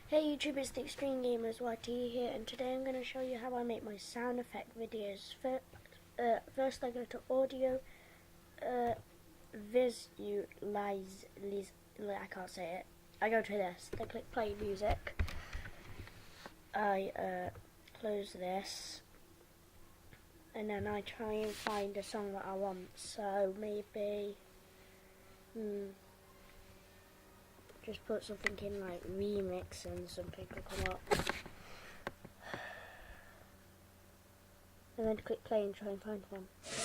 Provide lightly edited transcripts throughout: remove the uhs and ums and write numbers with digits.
Hey YouTube, it's the Extreme Gamers YT here, and today I'm going to show you how I make my sound effect videos. First I go to audio, visualize, I can't say it. I go to this, then click play music. I close this, and then I try and find a song that I want. So maybe, just put something in like remix and something will come up. And then click play and try and find one. And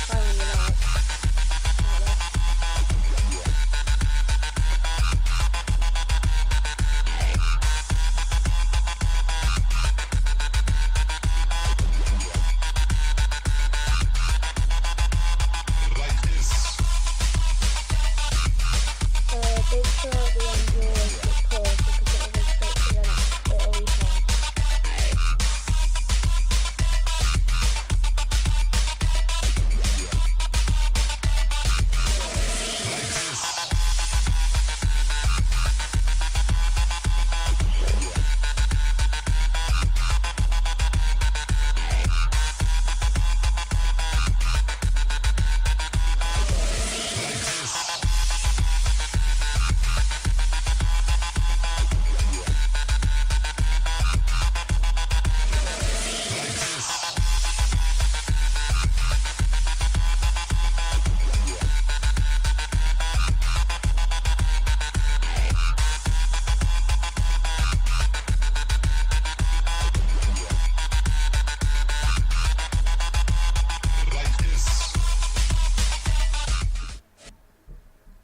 find one you like. Make sure at the end you always click pause because it will go straight to the next, it'll replay.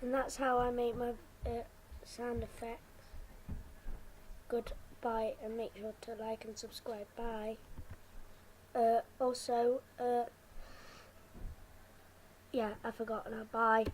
And that's how I make my sound effects. Goodbye, and make sure to like and subscribe. Bye. Also, yeah, I forgot now. Bye.